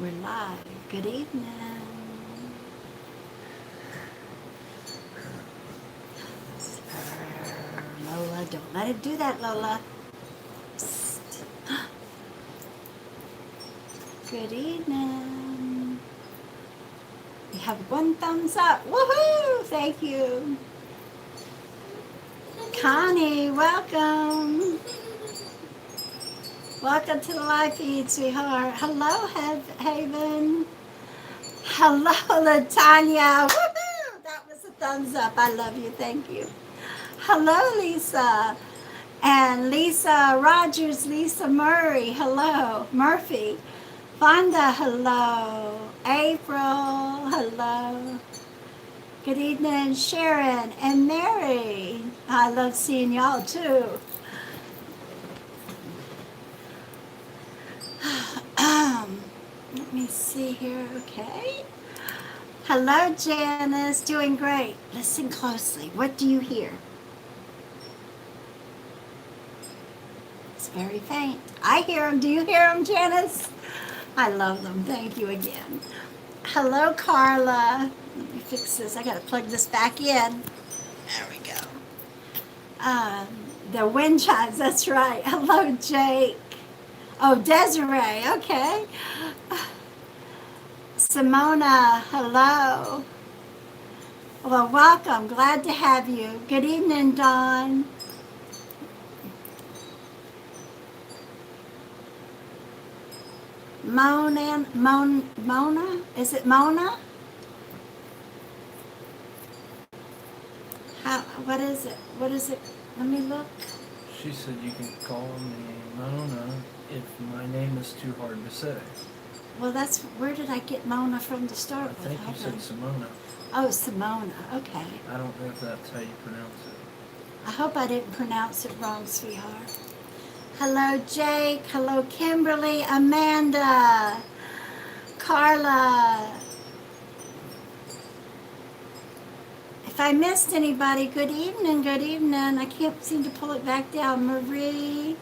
We're live. Good evening. Lola, don't let it do that, Lola. Psst. Good evening. We have one thumbs up. Woohoo! Thank you. Connie, welcome. Welcome to the live feed, sweetheart. Hello, Haven. Hello, Latanya. Woohoo! That was a thumbs up. I love you. Thank you. Hello, Lisa. And Lisa Rogers, Lisa Murray, hello. Murphy. Fonda, hello. April, hello. Good evening, Sharon and Mary. I love seeing y'all too. Let me see here, okay. Hello, Janice, doing great. Listen closely. What do you hear? It's very faint. I hear them. Do you hear them, Janice? I love them. Thank you again. Hello, Carla. Let me fix this. I got to plug this back in. There we go. The wind chimes. That's right. Hello, Jake. Oh, Desiree. Okay. Simona. Hello. Well, welcome. Glad to have you. Good evening, Dawn. Mona? Is it Mona? What is it? What is it? Let me look. She said you can call me Mona if my name is too hard to say. Well, where did I get Mona from to I start with? think you said Simona. Oh, Simona. Okay. I don't know if that's how you pronounce it. I hope I didn't pronounce it wrong, sweetheart. Hello, Jake. Hello, Kimberly, Amanda, Carla. If I missed anybody, good evening, good evening. I can't seem to pull it back down. Marie,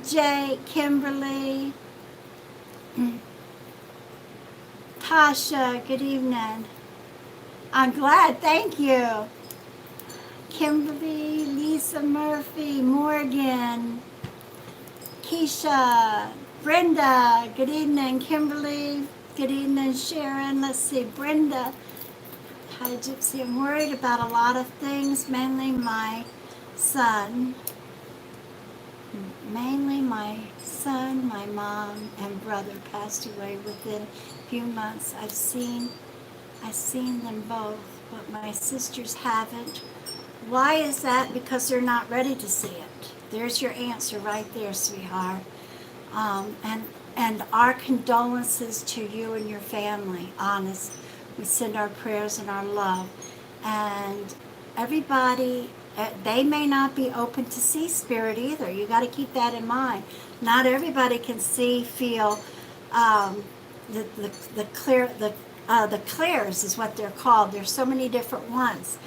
Jake, Kimberly, Tasha, good evening. I'm glad, thank you. Kimberly, Lisa Murphy, Morgan, Keisha, Brenda, good evening. Kimberly, good evening. Sharon, let's see, Brenda. Hi, Gypsy. I'm worried about a lot of things, mainly my son. Mainly my son, my mom, and brother passed away within a few months. I've seen them both, but my sisters haven't. Why is that? Because they're not ready to see it. There's your answer right there, sweetheart. And our condolences to you and your family, honest. We send our prayers and our love. And everybody, they may not be open to see spirit either. You got to keep that in mind. Not everybody can see, feel, the clairs is what they're called. There's so many different ones.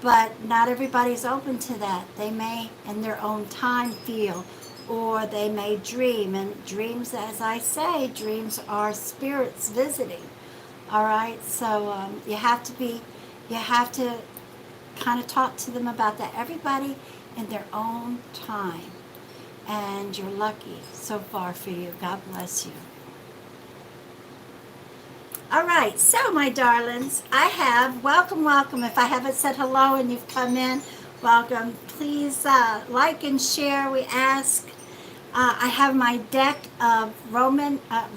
But not everybody's open to that. They may, in their own time, feel, or they may dream. And dreams, as I say, dreams are spirits visiting. All right, so you have to kind of talk to them about that. Everybody in their own time. And you're lucky so far for you. God bless you. All right, so my darlings, I have, welcome. If I haven't said hello and you've come in, welcome. Please like and share, we ask. I have my deck of Roman. I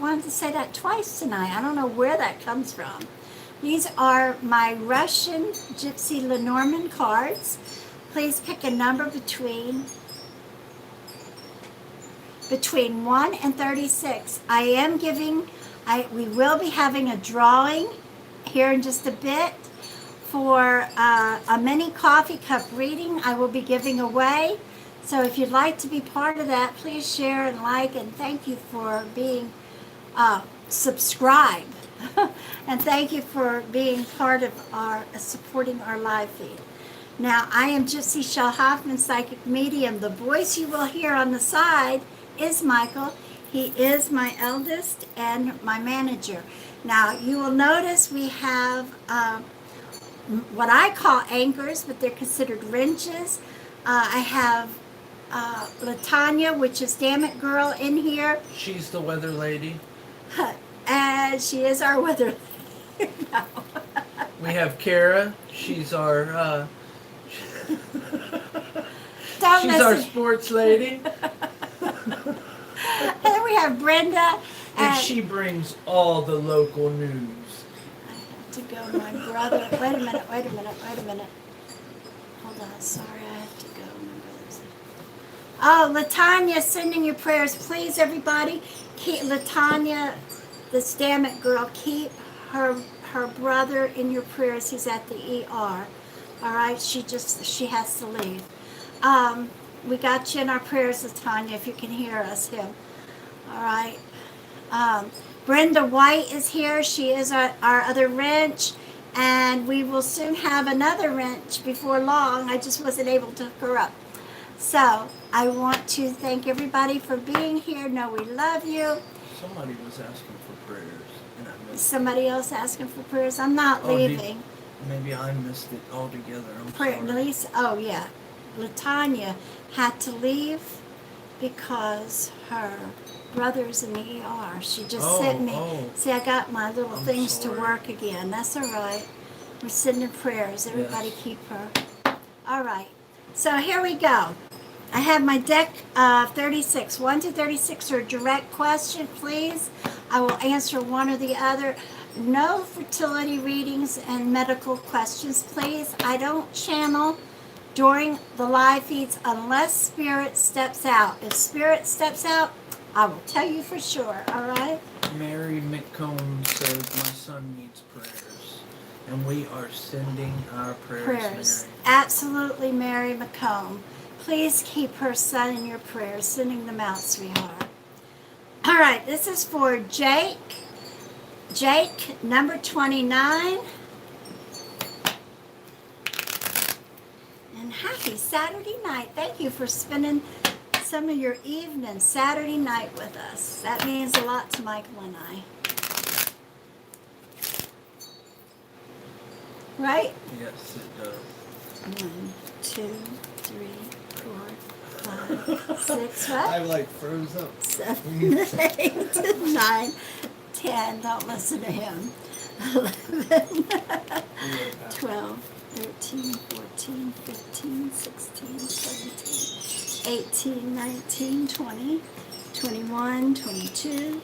wanted to say that twice tonight. I don't know where that comes from. These are my Russian Gypsy Lenormand cards. Please pick a number between 1 and 36. We will be having a drawing here in just a bit for a mini coffee cup reading I will be giving away. So if you'd like to be part of that, please share and like, and thank you for being subscribed. And thank you for being part of supporting our live feed. Now, I am Gypsy Chele Hoffman, psychic medium. The voice you will hear on the side is Michael. He is my eldest and my manager. Now, you will notice we have what I call anchors, but they're considered wrenches. I have Latanya, which is Damn It Girl, in here. She's the weather lady. And she is our weather. No. We have Kara. She's our Don't she's our listen. sports lady. And then we have Brenda. And she brings all the local news. I have to go, my brother. Wait a minute. Hold on, sorry, I have to go. My brother's. Oh, Latanya, sending you prayers. Please, everybody, keep Latanya, this Damn It Girl, keep her brother in your prayers. He's at the ER. All right, she has to leave. We got you in our prayers, Latanya, if you can hear us, him. All right. Brenda White is here. She is our other wrench, and we will soon have another wrench before long. I just wasn't able to hook her up. So I want to thank everybody for being here. Know we love you. Somebody was asking for prayers, and I missed Somebody else asking for prayers. I'm not leaving. Maybe I missed it altogether. I'm Prayer, sorry. Lisa, oh yeah, Latanya had to leave because her brother's in the ER. She just sent me. See, I got my little I'm things sorry. to work again. That's all right. We're sending prayers. Everybody Yes. keep her. All right. So here we go. I have my deck 36. 1 to 36 are direct question, please. I will answer one or the other. No fertility readings and medical questions, please. I don't channel during the live feeds unless Spirit steps out. If Spirit steps out, I will tell you for sure, all right? Mary McComb says my son needs prayers, and we are sending our prayers. Mary. Absolutely, Mary McComb. Please keep her son in your prayers, sending them out, sweetheart. All right, this is for Jake. Jake, number 29. And happy Saturday night. Thank you for spending some of your evening Saturday night with us. That means a lot to Michael and I. Right? Yes, it does. 1, 2, 3, 4, 5, 6, what? I like froze up. 7, 8, 9, 10. Don't listen to him. 11, 12, 13, 14, 15, 16, 17, 18, 19, 20, 21, 22,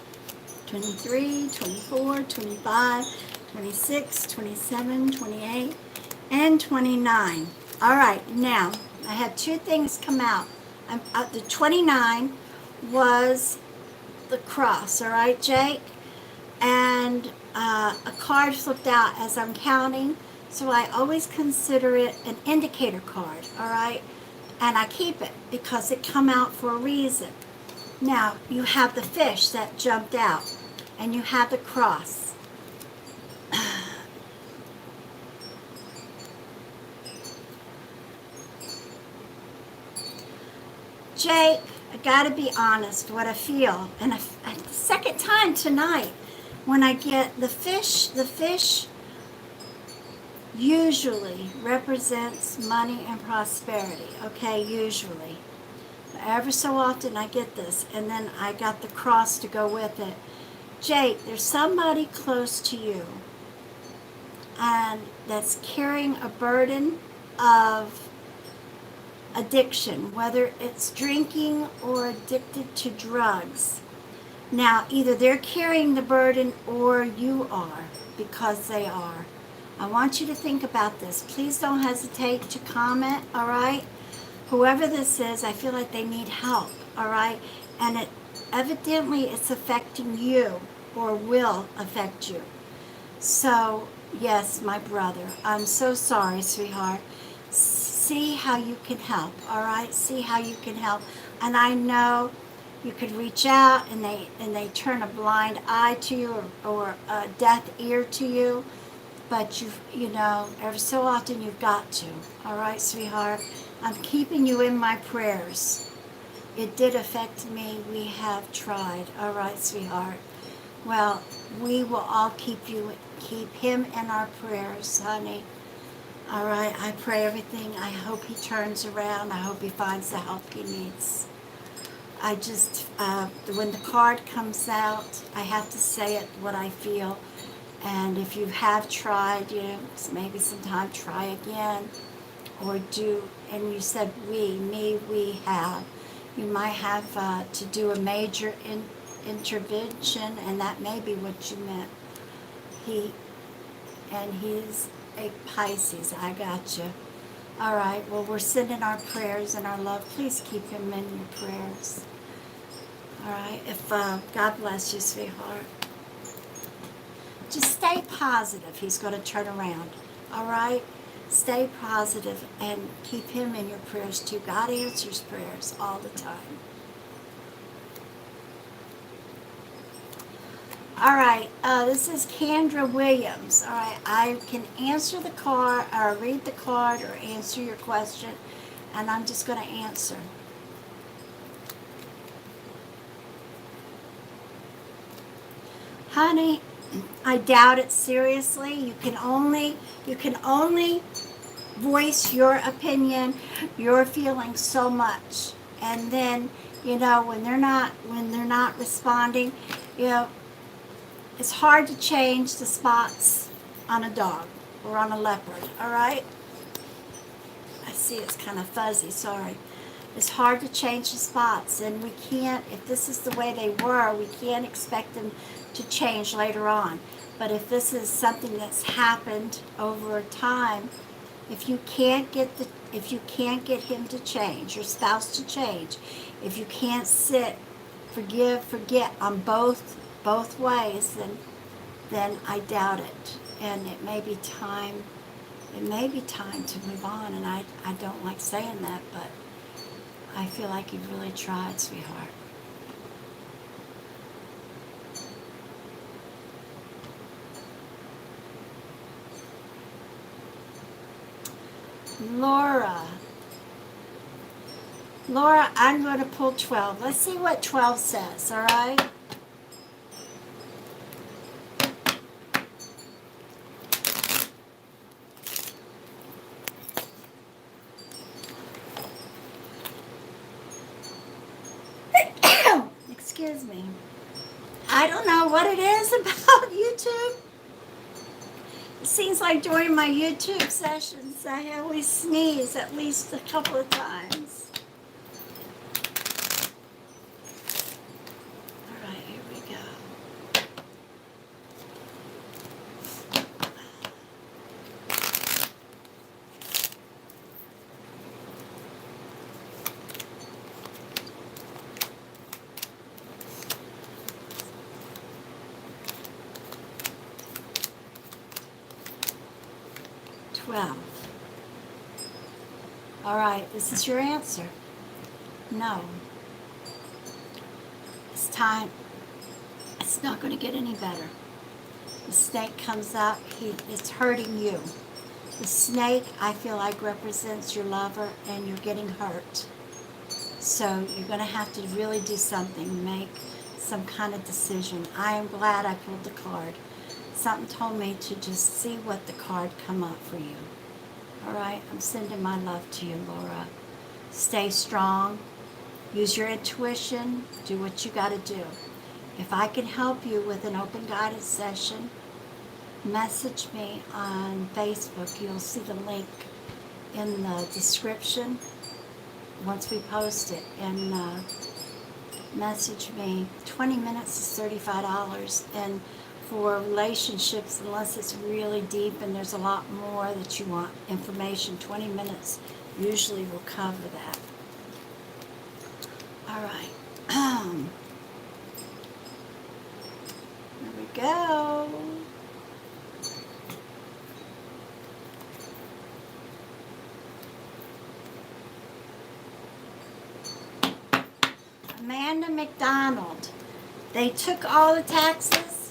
23, 24, 25, 26, 27, 28, and 29. All right, now, I had two things come out. The 29 was the cross, all right, Jake? And a card flipped out as I'm counting, so I always consider it an indicator card, all right? And I keep it because it come out for a reason. Now, you have the fish that jumped out, and you have the cross. Jake, I gotta be honest, what I feel, and the second time tonight, when I get the fish usually represents money and prosperity, okay, usually. Ever so often I get this, and then I got the cross to go with it. Jake, there's somebody close to you, and that's carrying a burden of addiction, whether it's drinking or addicted to drugs. Now, either they're carrying the burden or you are, because they are. I want you to think about this. Please don't hesitate to comment, all right? Whoever this is, I feel like they need help, all right? And evidently it's affecting you or will affect you. So, yes, my brother, I'm so sorry, sweetheart. See how you can help, all right? See how you can help. And I know you could reach out and they turn a blind eye to you or a deaf ear to you. But you know, every so often you've got to. All right, sweetheart? I'm keeping you in my prayers. it did affect me. We have tried. All right, sweetheart. Well, we will all keep him in our prayers, honey. All right, I pray everything. I hope he turns around. I hope he finds the help he needs. I just, when the card comes out, I have to say it what I feel. And if you have tried, maybe sometime try again. Or and you said we have. You might have to do a major intervention, and that may be what you meant. He's a Pisces. I got you. All right, well, we're sending our prayers and our love. Please keep him in your prayers. All right, God bless you, sweetheart. Just stay positive. He's going to turn around. All right? Stay positive and keep him in your prayers too. God answers prayers all the time. All right, this is Kendra Williams. All right, I can answer the card or read the card or answer your question, and I'm just going to answer. Honey, I doubt it seriously. You can only voice your opinion, your feelings so much, and then when they're not responding, it's hard to change the spots on a dog or on a leopard. All right. I see it's kind of fuzzy. Sorry. It's hard to change the spots, and we can't. If this is the way they were, we can't expect them to change later on. But if this is something that's happened over time, if you can't get him to change, your spouse to change, if you can't forget on both ways, then I doubt it, and it may be time to move on. And I don't like saying that, but I feel like you've really tried, sweetheart. Laura, I'm going to pull 12. Let's see what 12 says, all right? Excuse me. I don't know what it is about YouTube. It seems like during my YouTube sessions, I always sneeze at least a couple of times. All right, here we go. All right, this is your answer. No. It's time. It's not going to get any better. The snake comes up. It's hurting you. The snake, I feel like, represents your lover, and you're getting hurt. So you're going to have to really do something, make some kind of decision. I am glad I pulled the card. Something told me to just see what the card come up for you. All right, I'm sending my love to you, Laura. Stay strong. Use your intuition. Do what you got to do. If I can help you with an open guidance session, message me on Facebook. You'll see the link in the description once we post it. And message me. 20 minutes is $35. And for relationships, unless it's really deep and there's a lot more that you want information, 20 minutes usually will cover that. All right. Here we go. Amanda McDonald. They took all the taxes.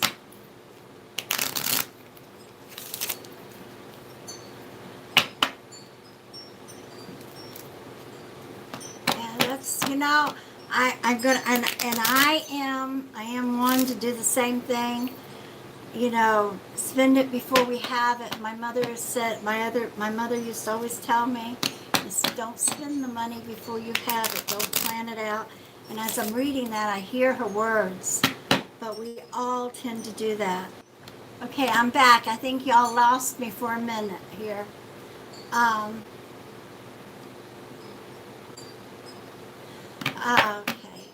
Yeah, that's, I'm gonna, and I am one to do the same thing. You know, spend it before we have it. My mother said, my mother used to always tell me, is don't spend the money before you have it. Don't plan it out. And as I'm reading that, I hear her words. But we all tend to do that. Okay, I'm back. I think y'all lost me for a minute here. Okay.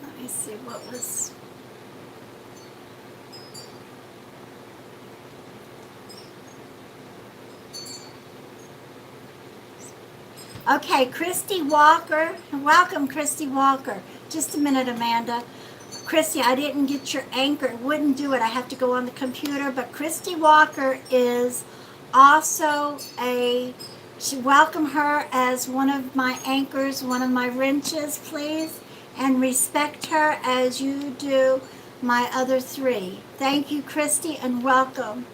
Let me see what was. Okay, Christy Walker. Welcome, Christy Walker. Just a minute, Amanda. Christy, I didn't get your anchor. It wouldn't do it. I have to go on the computer. But Christy Walker is also welcome her as one of my anchors, one of my wrenches, please. And respect her as you do my other three. Thank you, Christy, and welcome.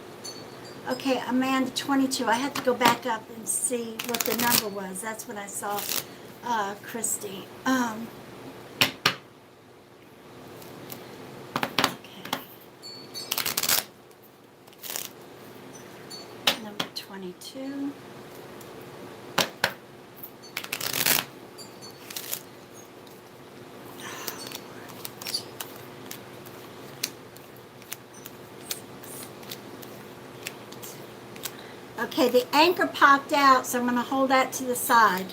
Okay, Amanda 22. I had to go back up and see what the number was. That's when I saw Christy. Okay. Number 22. Okay, the anchor popped out, so I'm going to hold that to the side.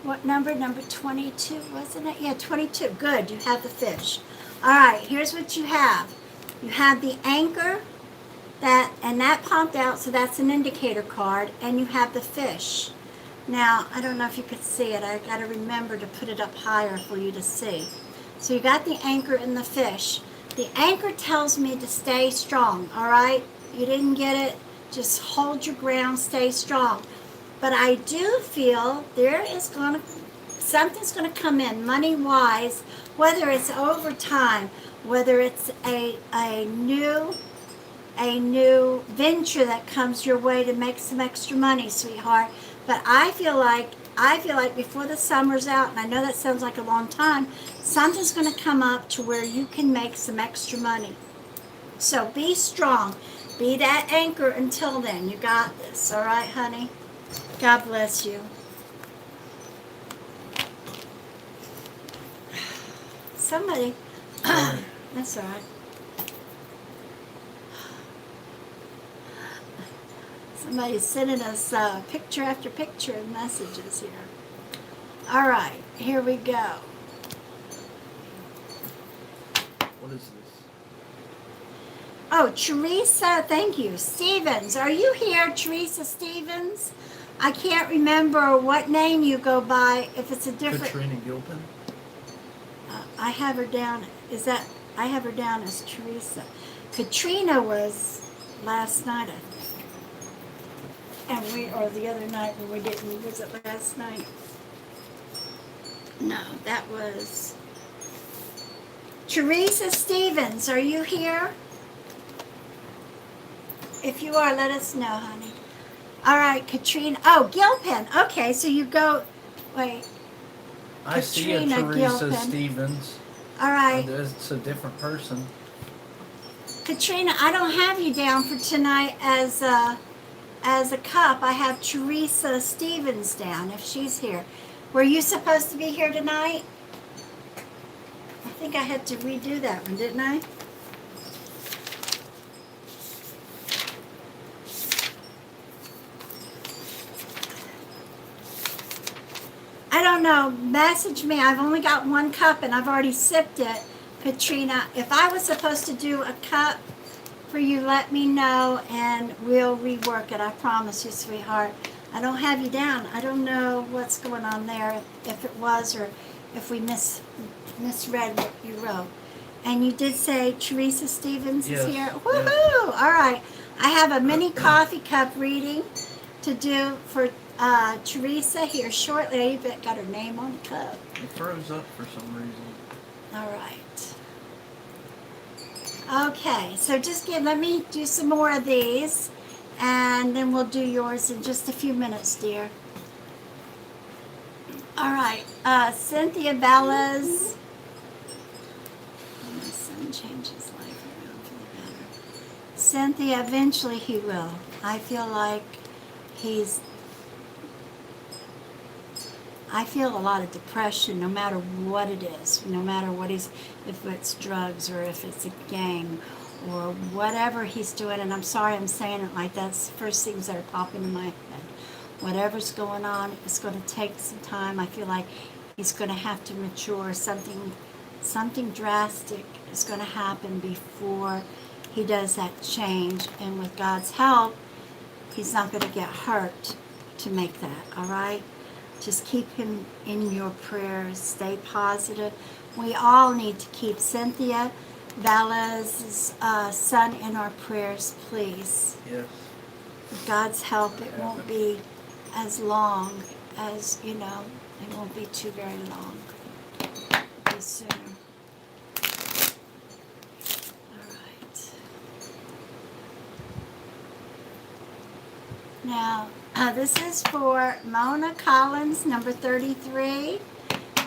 What number? Number 22, wasn't it? Yeah, 22. Good, you have the fish. All right, here's what you have. You have the anchor, and that popped out, so that's an indicator card, and you have the fish. Now, I don't know if you could see it. I got to remember to put it up higher for you to see. So you got the anchor and the fish. The anchor tells me to stay strong, all right? You didn't get it. Just hold your ground, stay strong. But I do feel something's going to come in money-wise, whether it's overtime, whether it's a new venture that comes your way to make some extra money, sweetheart. But I feel like before the summer's out, and I know that sounds like a long time, something's going to come up to where you can make some extra money. So be strong. Be that anchor until then. You got this. All right, honey? God bless you. Somebody, that's all right. Somebody's sending us picture after picture of messages here. All right, here we go. What is this? Oh, Teresa, thank you. Stevens, are you here, Teresa Stevens? I can't remember what name you go by. If it's a different. Katrina Gilpin. I have her down. I have her down as Teresa. Katrina was last night, I think. Or the other night when we didn't, was it last night? No, that was Teresa Stevens. Are you here? If you are, let us know, honey. All right, Katrina. Oh, Gilpin. Okay, so you go. Wait. I see a Katrina Teresa Gilpin. Stevens. All right. It's a different person. Katrina, I don't have you down for tonight as a cup. I have Teresa Stevens down, if she's here. Were you supposed to be here tonight? I think I had to redo that one, didn't I? I don't know. Message me. I've only got one cup and I've already sipped it, Katrina. If I was supposed to do a cup for you, let me know and we'll rework it. I promise you, sweetheart. I don't have you down. I don't know what's going on there, if it was or if we misread what you wrote. And you did say Teresa Stevens is here? Woohoo! Yes. All right. I have a mini coffee cup reading to do for Teresa here shortly. I even got her name on the cup. It froze up for some reason. All right. Okay, so let me do some more of these, and then we'll do yours in just a few minutes, dear. All right, Cynthia Bellas. My son changed his life around for the better. Cynthia, eventually he will. I feel like I feel a lot of depression no matter what it is, no matter what if it's drugs or if it's a gang or whatever he's doing. And I'm sorry I'm saying it like that. It's the first things that are popping in my head. Whatever's going on, it's going to take some time. I feel like he's going to have to mature. Something drastic is going to happen before he does that change. And with God's help, he's not going to get hurt to make that, all right? Just keep him in your prayers. Stay positive. We all need to keep Cynthia Vala's son in our prayers, please. Yes. With God's help, it won't be as long as, it won't be too very long. It'll be sooner. All right. Now, this is for Mona Collins, number 33.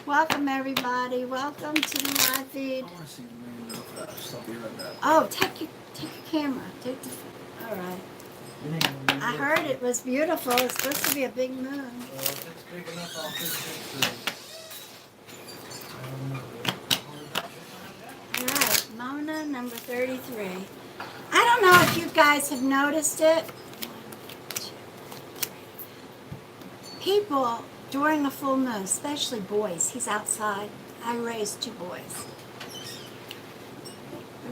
Welcome, everybody. Welcome to the live feed. I want to see the moon real fast. I'll be right back. Oh, take your camera. All right. I heard it was beautiful. It's supposed to be a big moon. Well, if it's big enough, I'll take pictures. All right, Mona, number 33. I don't know if you guys have noticed it. People during a full moon, especially boys, he's outside. I raised 2 boys.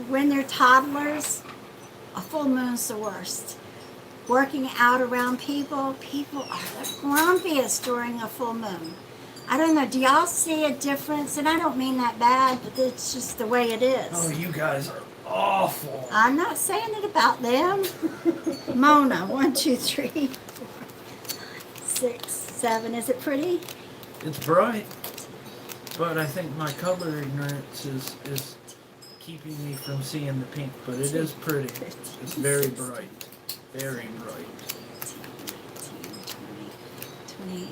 When they're toddlers, a full moon's the worst. Working out around people are the grumpiest during a full moon. I don't know, do y'all see a difference? And I don't mean that bad, but it's just the way it is. Oh, you guys are awful. I'm not saying it about them. Mona, 1, 2, 3, 4, 6, 7. Is it pretty? It's bright, but I think my color ignorance is keeping me from seeing the pink, but it is pretty. It's very bright. Very bright. 19, 20,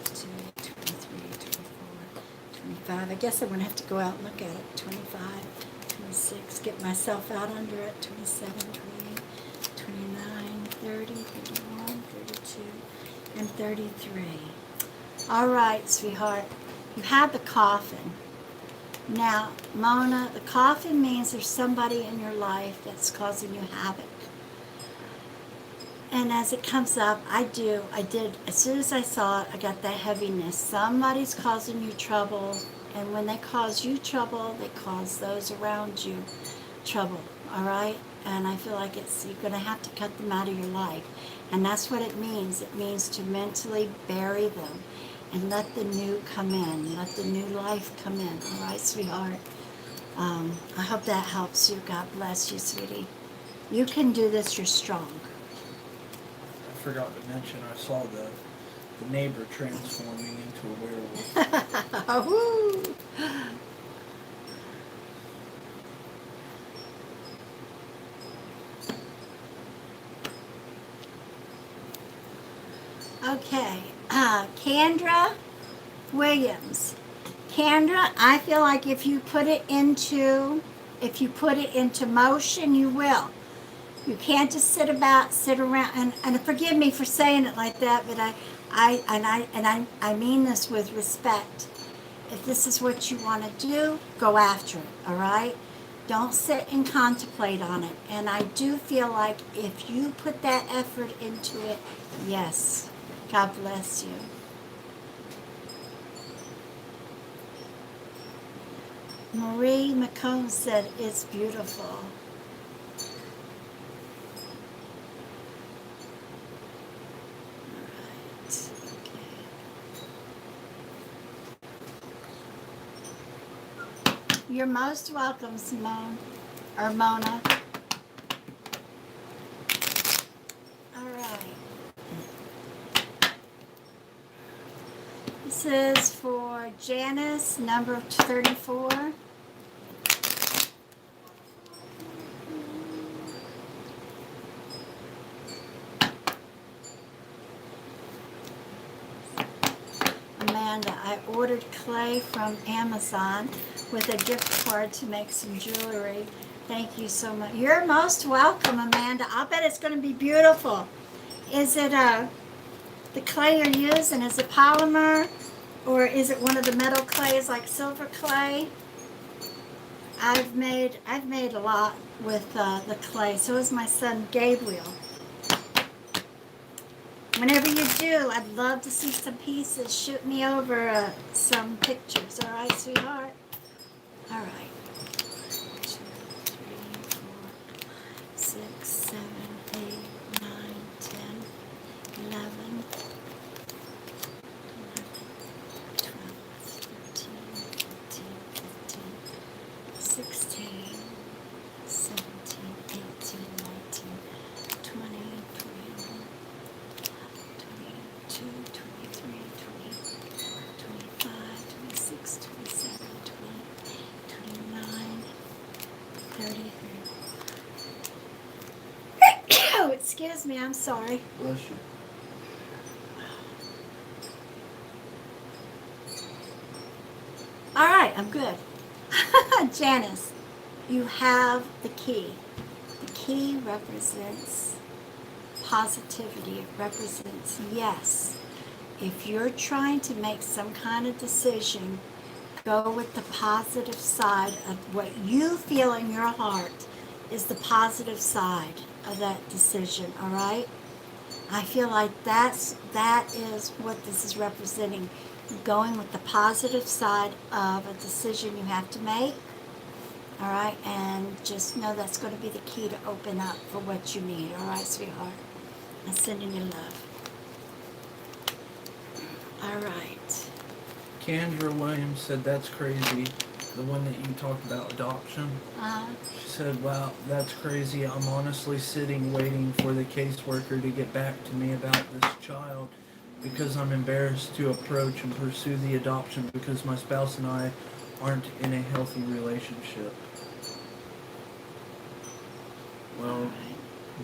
22, 23, 24, 25. I guess I'm going to have to go out and look at it. 25, 26, get myself out under it. 27, 28, 29, 30, 31, 32, and 33. All right, sweetheart. You have the coffin. Now, Mona, the coffin means there's somebody in your life that's causing you havoc. And as it comes up, I did, as soon as I saw it, I got that heaviness. Somebody's causing you trouble, and when they cause you trouble, they cause those around you trouble, all right? And I feel like you're going to have to cut them out of your life. And that's what it means. It means to mentally bury them and let the new come in. Let the new life come in. All right, sweetheart? I hope that helps you. God bless you, sweetie. You can do this. You're strong. I forgot to mention I saw the neighbor transforming into a werewolf. Woo! Okay, Kendra Williams. Kendra, I feel like if you put it into motion, you will. You can't just sit around, and forgive me for saying it like that, but I mean this with respect. If this is what you want to do, go after it, all right? Don't sit and contemplate on it. And I do feel like if you put that effort into it, yes. God bless you. Marie McComb said it's beautiful. Alright, okay. You're most welcome, Simone, or Mona. Alright. This is for Janice, number 34. Amanda, I ordered clay from Amazon with a gift card to make some jewelry. Thank you so much. You're most welcome, Amanda. I'll bet it's going to be beautiful. Is it the clay you're using? Is it polymer, or is it one of the metal clays like silver clay? I've made a lot with the clay. So is my son Gabriel. Whenever you do, I'd love to see some pieces. Shoot me over some pictures. All right, sweetheart? All right. 1, 2, 3, 4, 6, 7, 8, 9, 10, 11, 12, 13, 14, 15, 16, 17, 18, 19, 20, 21, 22, 23, 24, 25, 26, 27, 28, 29, 30. Oh, excuse me, I'm sorry. Bless you. All right, I'm good. Janice, you have the key. The key represents positivity. It represents yes. If you're trying to make some kind of decision, go with the positive side of what you feel in your heart is the positive side of that decision, all right? I feel like that is what this is representing. Going with the positive side of a decision you have to make, all right? And just know that's going to be the key to open up for what you need, all right, sweetheart? I'm sending you love. All right. Kendra Williams said that's crazy. The one that you talked about, adoption. She said, wow, that's crazy. I'm honestly sitting waiting for the caseworker to get back to me about this child because I'm embarrassed to approach and pursue the adoption because my spouse and I aren't in a healthy relationship. Well,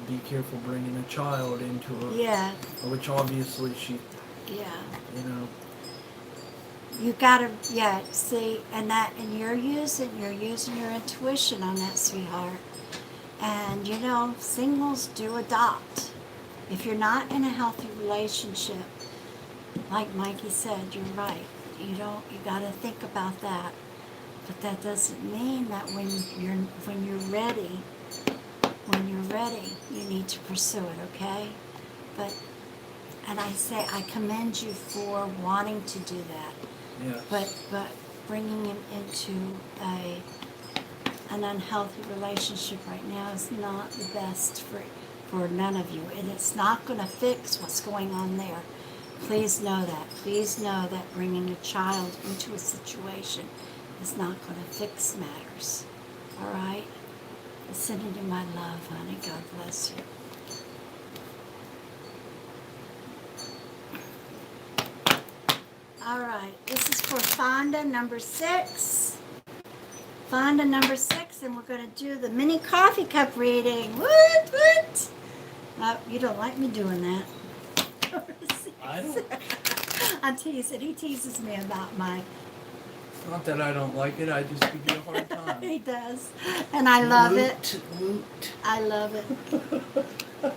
be careful bringing a child into a... Yeah. Which obviously she... Yeah. You know... You gotta, yeah, see, and you're using your intuition on that, sweetheart. And you know, singles do adopt. If you're not in a healthy relationship, like Mikey said, you're right. You gotta think about that. But that doesn't mean that when you're ready, you need to pursue it, okay? And I say, I commend you for wanting to do that. Yes. But bringing him into an unhealthy relationship right now is not the best for none of you. And it's not going to fix what's going on there. Please know that. Please know that bringing a child into a situation is not going to fix matters. All right? I'm sending you my love, honey. God bless you. All right, this is for Fonda number 6. Fonda number 6, and we're going to do the mini coffee cup reading. What? You don't like me doing that. I don't. I'm teasing. He teases me about my... Not that I don't like it, I just give you a hard time. He does. And I love it. Woot. I love it.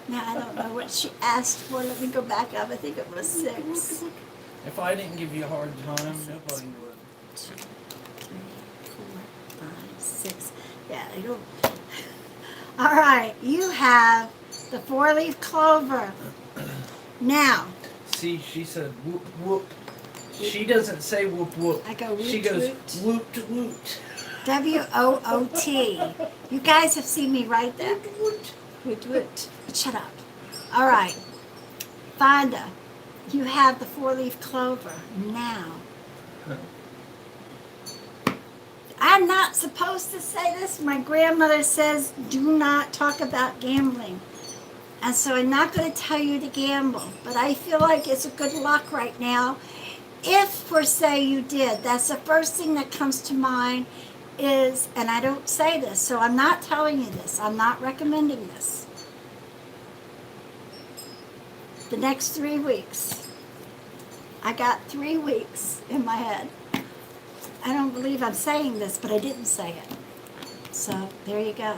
Now, I don't know what she asked for. Let me go back up. I think it was 6. If I didn't give you a hard time, nobody would. 2, 3, 4, 5, 6. Yeah, they don't. All right, you have the 4-leaf clover. Now. See, she said whoop whoop. She doesn't say whoop whoop. I go woot She goes woot. woot woot. WOOT. You guys have seen me write that. Woot. Woot woot. Shut up. All right. Fonda, you have the 4-leaf clover. Now. I'm not supposed to say this. My grandmother says, do not talk about gambling. And so I'm not going to tell you to gamble. But I feel like it's a good luck right now. if for say you did, that's the first thing that comes to mind is, and I don't say this, so I'm not telling you this, I'm not recommending this. The next 3 weeks, I got 3 weeks in my head. I don't believe I'm saying this, but I didn't say it. So there you go.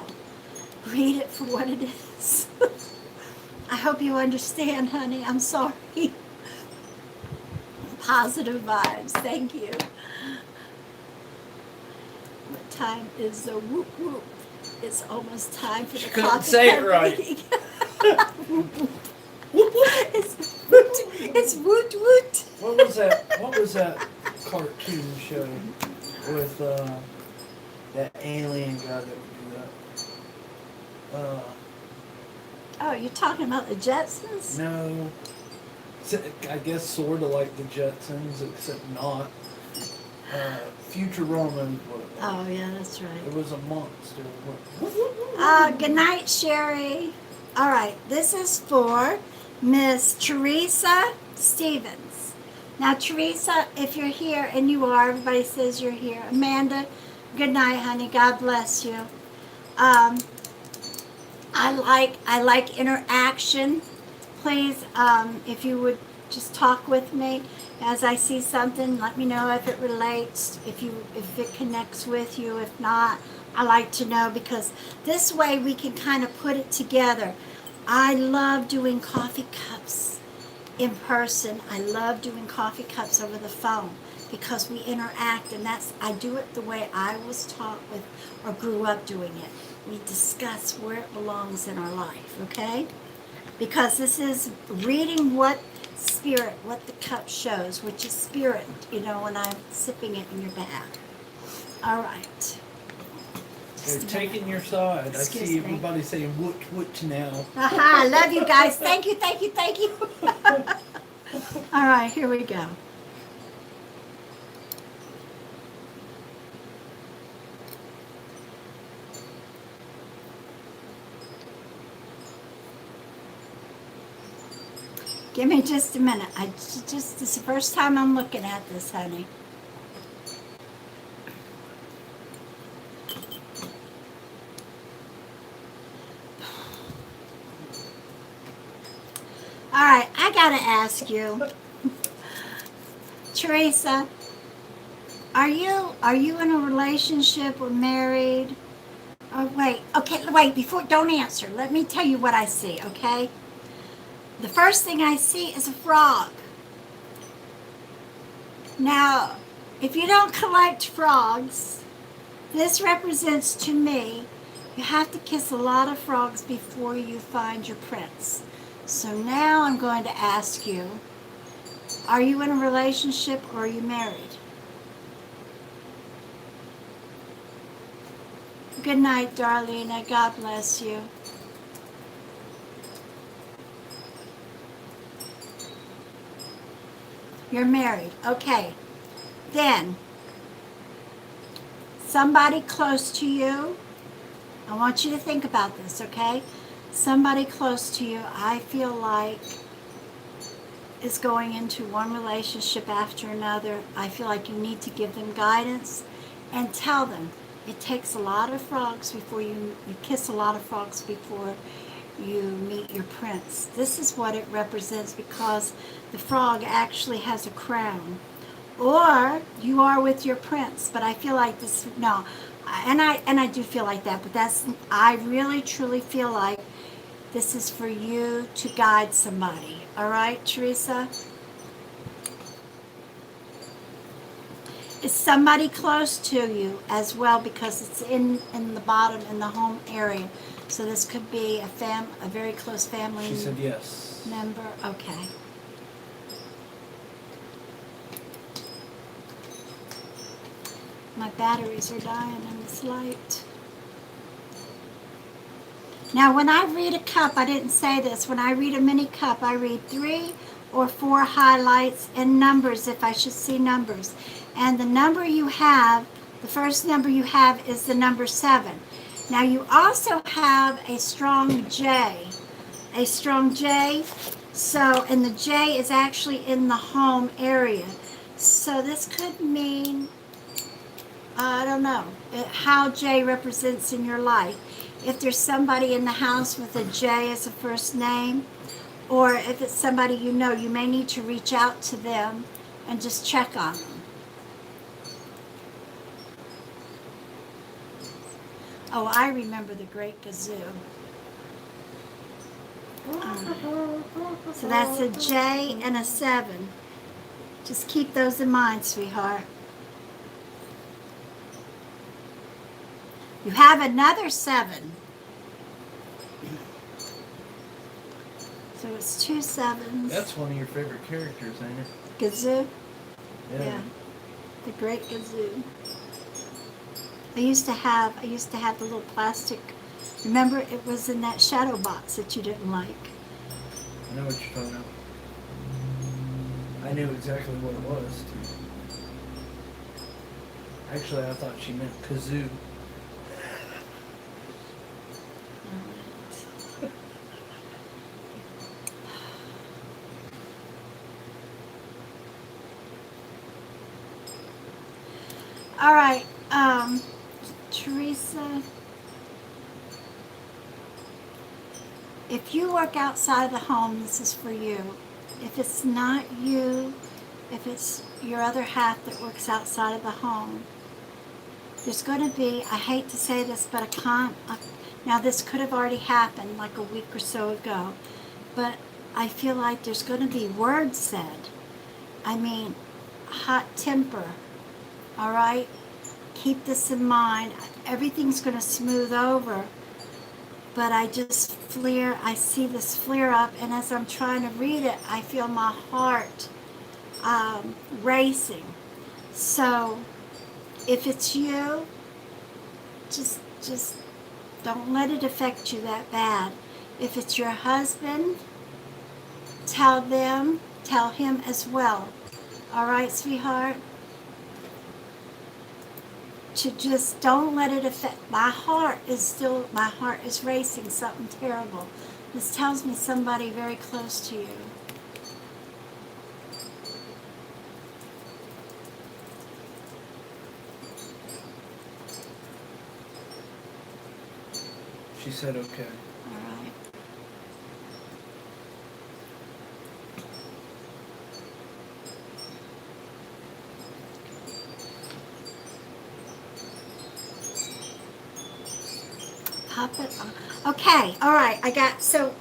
Read it for what it is. I hope you understand, honey. I'm sorry. Positive vibes. Thank you. What time is the whoop whoop? It's almost time for the couldn't coffee say it cup right. reading. It's woot, it's woot woot. What was that cartoon show with that alien guy that would do that? Oh, you're talking about the Jetsons? No. I guess sort of like the Jetsons, except not. Futurama is what it was. Oh, yeah, that's It right. was a monster. Good night, Sherry. All right, this is for Miss Teresa Stevens. Now, Teresa, if you're here, and you are, everybody says you're here. Amanda, good night, honey. God bless you. I like interaction. Please, if you would just talk with me as I see something, let me know if it relates, if it connects with you. If not, I like to know, because this way we can kind of put it together. I love doing coffee cups in person. I love doing coffee cups over the phone because we interact, and I do it the way I was taught with or grew up doing it. We discuss where it belongs in our life, okay? Because this is reading what the cup shows, which is spirit, when I'm sipping it in your bag. All right. They're taking your side. Excuse I see me. everybody saying woot woot now. Aha, I love you guys. Thank you, thank you, thank you. All right, here we go. Give me just a minute. This is the first time I'm looking at this, honey. All right, I gotta ask you, Teresa, are you in a relationship or married? Oh, wait, don't answer. Let me tell you what I see, okay? The first thing I see is a frog. Now, if you don't collect frogs, this represents to me, you have to kiss a lot of frogs before you find your prince. So now I'm going to ask you, are you in a relationship or are you married? Good night, Darlene. God bless you. You're married. Okay. Then, somebody close to you, I want you to think about this, okay? Somebody close to you, I feel like, is going into one relationship after another. I feel like you need to give them guidance and tell them it takes a lot of frogs before you kiss a lot of frogs before you meet your prince. This is what it represents, because the frog actually has a crown. Or you are with your prince, but I feel like this, no, and I do feel like that, but I really truly feel like this is for you to guide somebody. All right, Teresa? Is somebody close to you as well, because it's in the bottom, in the home area. So this could be a very close family She said yes. member. Okay. My batteries are dying in this light. Now, when I read a cup, I didn't say this. When I read a mini cup, I read 3 or 4 highlights and numbers if I should see numbers. And the number you have, the first number you have is the number 7. Now, you also have a strong J. A strong J. So, and the J is actually in the home area. So this could mean, I don't know, how J represents in your life. If there's somebody in the house with a J as a first name, or if it's somebody you know, you may need to reach out to them and just check on them. Oh, I remember the Great Gazoo. So that's a J and a 7. Just keep those in mind, sweetheart. You have another 7. So it's 2 7s. That's one of your favorite characters, ain't it? Gazoo? Yeah. The Great Gazoo. I used to have the little plastic. Remember, it was in that shadow box that you didn't like. I know what you're talking about. I knew exactly what it was, too. Actually, I thought she meant kazoo. All right, Teresa, if you work outside of the home, this is for you. If it's not you, if it's your other half that works outside of the home, there's going to be, I hate to say this, but now this could have already happened like a week or so ago, but I feel like there's going to be words said. I mean, hot temper. All right? Keep this in mind. Everything's going to smooth over. But I see this flare up, and as I'm trying to read it, I feel my heart racing. So, if it's you, just don't let it affect you that bad. If it's your husband, tell him as well. All right, sweetheart? To just don't let it affect. My heart is racing, something terrible. This tells me somebody very close to you. She said okay. All right. Pop it on. Okay, all right. I got so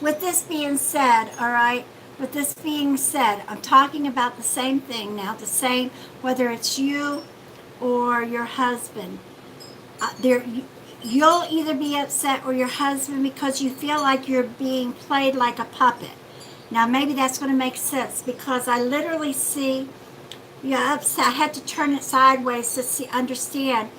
with this being said, all right. With this being said, I'm talking about the same thing now. The same, whether it's you or your husband. You'll either be upset or your husband because you feel like you're being played like a puppet. Now maybe that's going to make sense because I literally see you're upset. I had to turn it sideways to understand.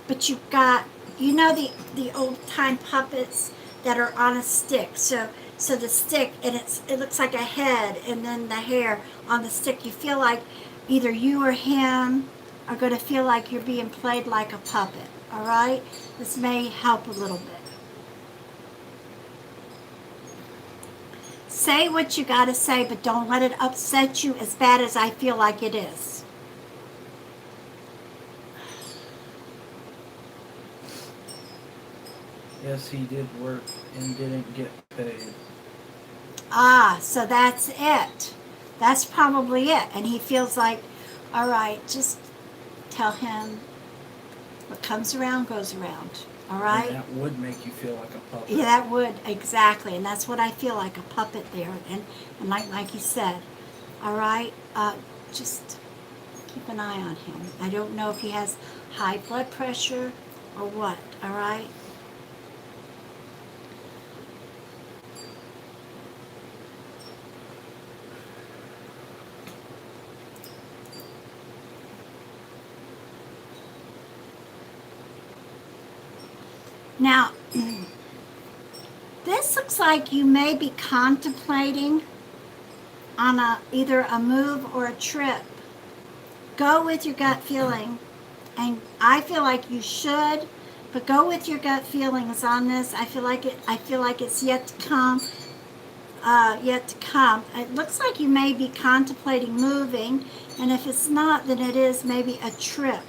But you've got, the old time puppets that are on a stick. So the stick, and it looks like a head, and then the hair on the stick. You feel like either you or him are going to feel like you're being played like a puppet. All right? This may help a little bit. Say what you got to say, but don't let it upset you as bad as I feel like it is. Yes, he did work and didn't get paid. Ah, so that's it. That's probably it. And he feels like, all right, just tell him what comes around goes around. All right? And that would make you feel like a puppet. Yeah, that would, exactly. And that's what I feel like, a puppet there. And like he said, all right, just keep an eye on him. I don't know if he has high blood pressure or what, all right? Now, this looks like you may be contemplating on either a move or a trip. Go with your gut feeling, and I feel like you should, but go with your gut feelings on this. I feel like it's yet to come. yet to come. It looks like you may be contemplating moving, and if it's not, then it is maybe a trip.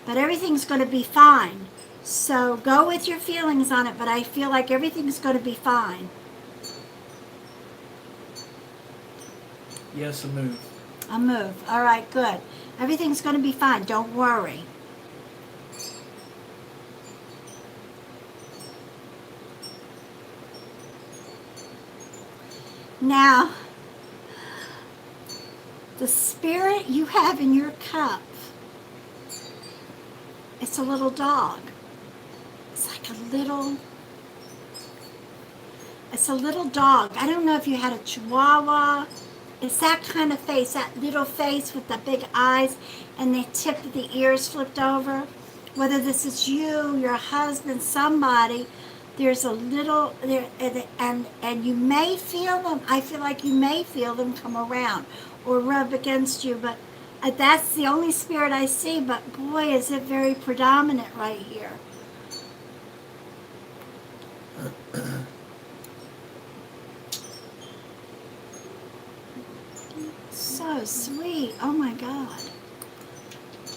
But everything's going to be fine. So go with your feelings on it, but I feel like everything's going to be fine. Yes, a move. A move. All right, good. Everything's going to be fine. Don't worry. Now, the spirit you have in your cup, it's a little dog. It's like it's a little dog. I don't know if you had a chihuahua. It's that kind of face, that little face with the big eyes and the tip of the ears flipped over. Whether this is you, your husband, somebody, there's a little there, and you may feel them. I feel like you may feel them come around or rub against you, but that's the only spirit I see. But boy, is it very predominant right here. So sweet. Oh my God.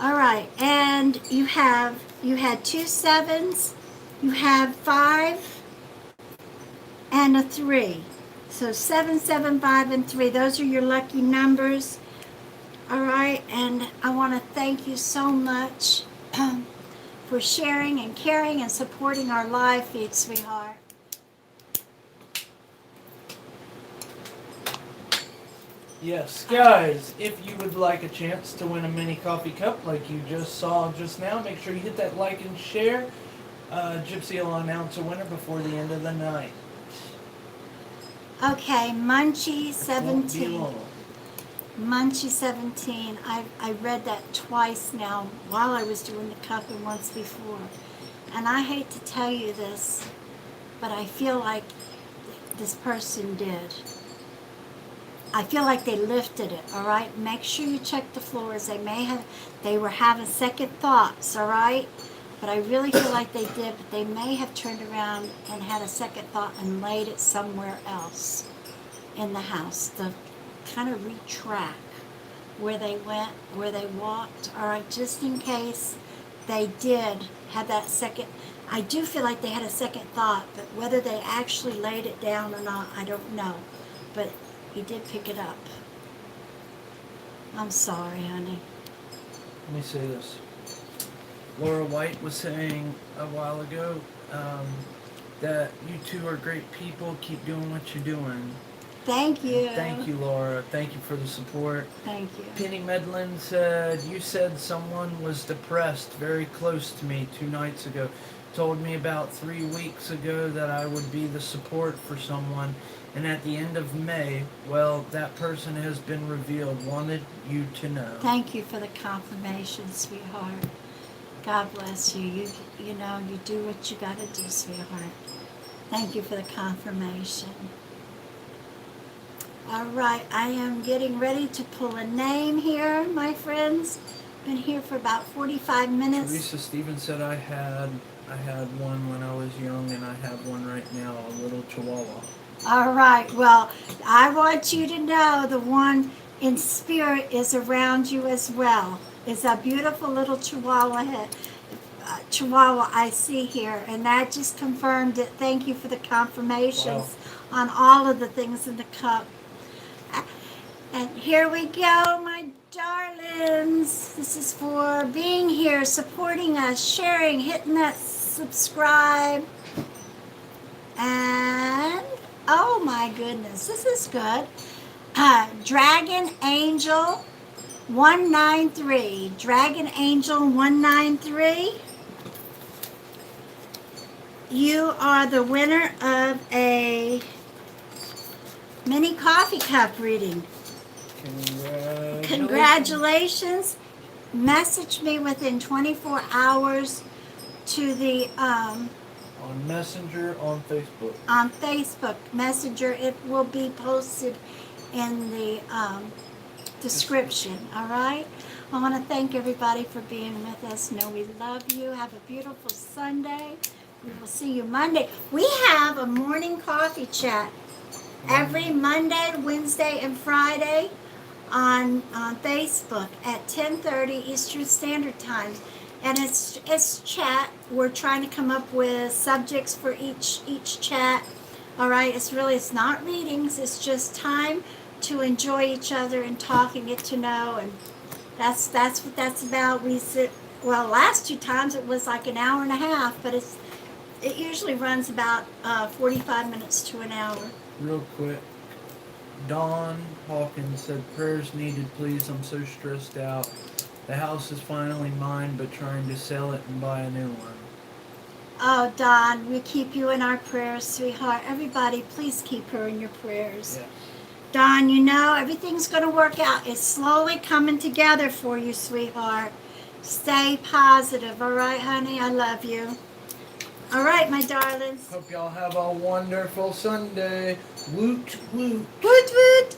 All right, and you had 2 7s, you have 5 and a 3. So 7, 7, 5, and 3. Those are your lucky numbers. All right, and I want to thank you so much for sharing and caring and supporting our live feed, sweetheart. Yes, guys, if you would like a chance to win a mini coffee cup like you just saw just now, make sure you hit that like and share. Gypsy will announce a winner before the end of the night. Okay, Munchie Won't be 17. long. Munchie 17. I read that twice now while I was doing the cup and once before. And I hate to tell you this, but I feel like this person did. I feel like they lifted it, all right? Make sure you check the floors. They were having second thoughts, all right? But I really feel like they did, but they may have turned around and had a second thought and laid it somewhere else in the house to kind of retrack where they went, where they walked, all right? Just in case they did have that second. I do feel like they had a second thought, but whether they actually laid it down or not, I don't know. But he did pick it up. I'm sorry, honey. Let me say this. Laura White was saying a while ago that you two are great people. Keep doing what you're doing. Thank you. Thank you, Laura. Thank you for the support. Thank you. Penny Medlin said, you said someone was depressed very close to me 2 nights ago. Told me about 3 weeks ago that I would be the support for someone. And at the end of May, well, that person has been revealed. Wanted you to know. Thank you for the confirmation, sweetheart. God bless you. You know, you do what you got to do, sweetheart. Thank you for the confirmation. All right, I am getting ready to pull a name here, my friends. Been here for about 45 minutes. Teresa Stevens said I had one when I was young, and I have one right now, a little Chihuahua. All right, well, I want you to know the one in spirit is around you as well. It's a beautiful little Chihuahua I see here, and that just confirmed it. Thank you for the confirmations on all of the things in the cup. And here we go, my darlings. This is for being here, supporting us, sharing, hitting that subscribe. And, oh my goodness, this is good. Dragon Angel 193. Dragon Angel 193. You are the winner of a mini coffee cup reading. Congratulations. Message me within 24 hours to the On Messenger, on Facebook. On Facebook Messenger. It will be posted in the description. All right. I want to thank everybody for being with us. Know we love you. Have a beautiful Sunday. We will see you Monday. We have a morning coffee chat every Monday, Wednesday, and Friday on Facebook at 10:30 Eastern Standard Time, and it's chat. We're trying to come up with subjects for each chat. All right, it's not readings. It's just time to enjoy each other and talk and get to know, and that's what that's about. We sit. Well, last 2 times it was like an hour and a half, but it usually runs about 45 minutes to an hour. Real quick, Dawn Hawkins said, prayers needed, please. I'm so stressed out. The house is finally mine, but trying to sell it and buy a new one. Oh, Don, we keep you in our prayers, sweetheart. Everybody, please keep her in your prayers. Yeah. Don, you know, everything's going to work out. It's slowly coming together for you, sweetheart. Stay positive, all right, honey? I love you. All right, my darlings. Hope y'all have a wonderful Sunday. Woot, woot. Woot, woot, woot.